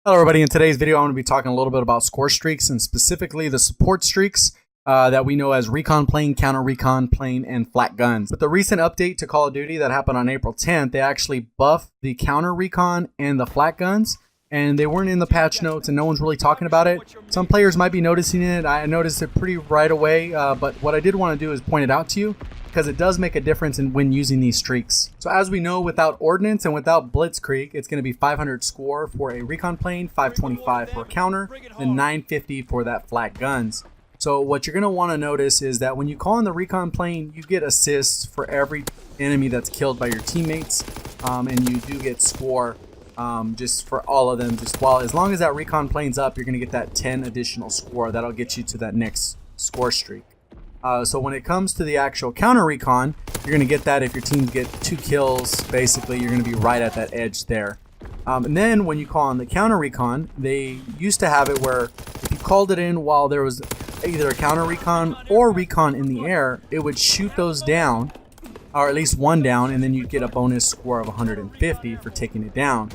Hello everybody, in today's video I'm going to be talking a little bit about score streaks and specifically the support streaks that we know as recon plane, counter recon plane, and flat guns. With the recent update to Call of Duty that happened on April 10th, they actually buffed the counter recon and the flat guns, and they weren't in the patch notes and no one's really talking about it. Some players might be noticing it. I noticed it pretty right away, but what I did want to do is point it out to you because it does make a difference when using these streaks. So as we know, without Ordnance and without Blitzkrieg, it's going to be 500 score for a recon plane, 525 for a counter, and 950 for that flat guns. So what you're going to want to notice is that when you call in the recon plane, you get assists for every enemy that's killed by your teammates, and you do get score just for all of them. As long as that recon plane's up, you're going to get that 10 additional score. That'll get you to that next score streak. So when it comes to the actual counter recon, you're going to get that if your team get 2 kills. Basically, you're going to be right at that edge there. And then when you call on the counter recon, they used to have it where if you called it in while there was either a counter recon or recon in the air, it would shoot those down, or at least one down, and then you'd get a bonus score of 150 for taking it down.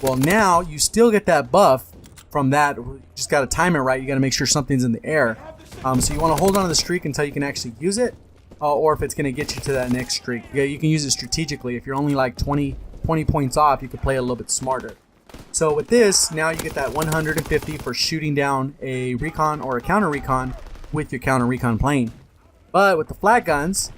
Well, now you still get that buff from that. You just got to time it right. You got to make sure something's in the air. So you want to hold on to the streak until you can actually use it, or if it's going to get you to that next streak. Yeah, you can use it strategically. If you're only like 20 points off, you can play a little bit smarter. So with this, now you get that 150 for shooting down a recon or a counter recon with your counter recon plane. But with the flat guns,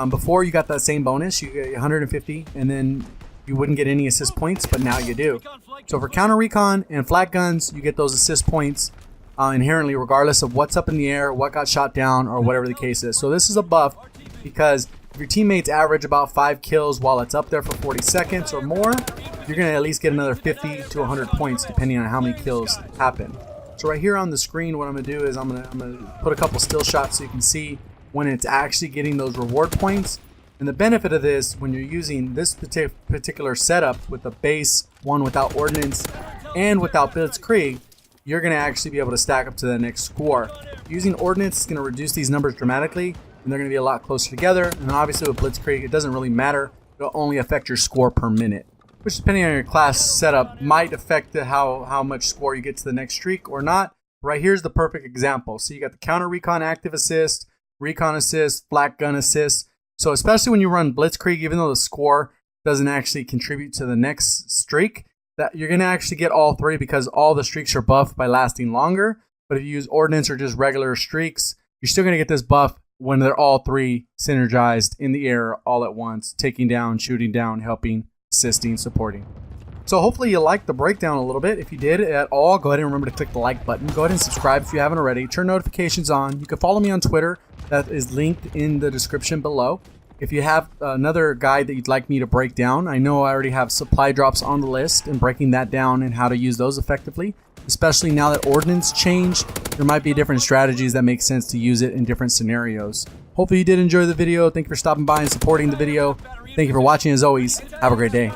before you got that same bonus, you get 150, and then you wouldn't get any assist points, but now you do. So for counter recon and flat guns, you get those assist points inherently, regardless of what's up in the air, what got shot down, or whatever the case is. So this is a buff because if your teammates average about 5 kills while it's up there for 40 seconds or more, you're going to at least get another 50 to 100 points depending on how many kills happen. So right here on the screen, what I'm going to do is I'm going to put a couple still shots so you can see when it's actually getting those reward points. And the benefit of this, when you're using this particular setup with the base one without Ordnance and without Blitzkrieg, you're going to actually be able to stack up to the next score. Using Ordnance is going to reduce these numbers dramatically, and they're going to be a lot closer together. And obviously with Blitzkrieg, it doesn't really matter. It'll only affect your score per minute, which depending on your class setup might affect how much score you get to the next streak or not. Right here's the perfect example. So you got the counter recon active assist, recon assist, flat gun assist. So especially when you run Blitzkrieg, even though the score doesn't actually contribute to the next streak, that you're going to actually get all 3 because all the streaks are buffed by lasting longer. But if you use Ordnance or just regular streaks, you're still going to get this buff when they're all 3 synergized in the air all at once, taking down, shooting down, helping, assisting, supporting. So hopefully you liked the breakdown a little bit. If you did at all, go ahead and remember to click the like button. Go ahead and subscribe if you haven't already. Turn notifications on. You can follow me on Twitter. That is linked in the description below. If you have another guide that you'd like me to break down, I know I already have supply drops on the list and breaking that down and how to use those effectively. Especially now that Ordnance changed, there might be different strategies that make sense to use it in different scenarios. Hopefully you did enjoy the video. Thank you for stopping by and supporting the video. Thank you for watching as always. Have a great day.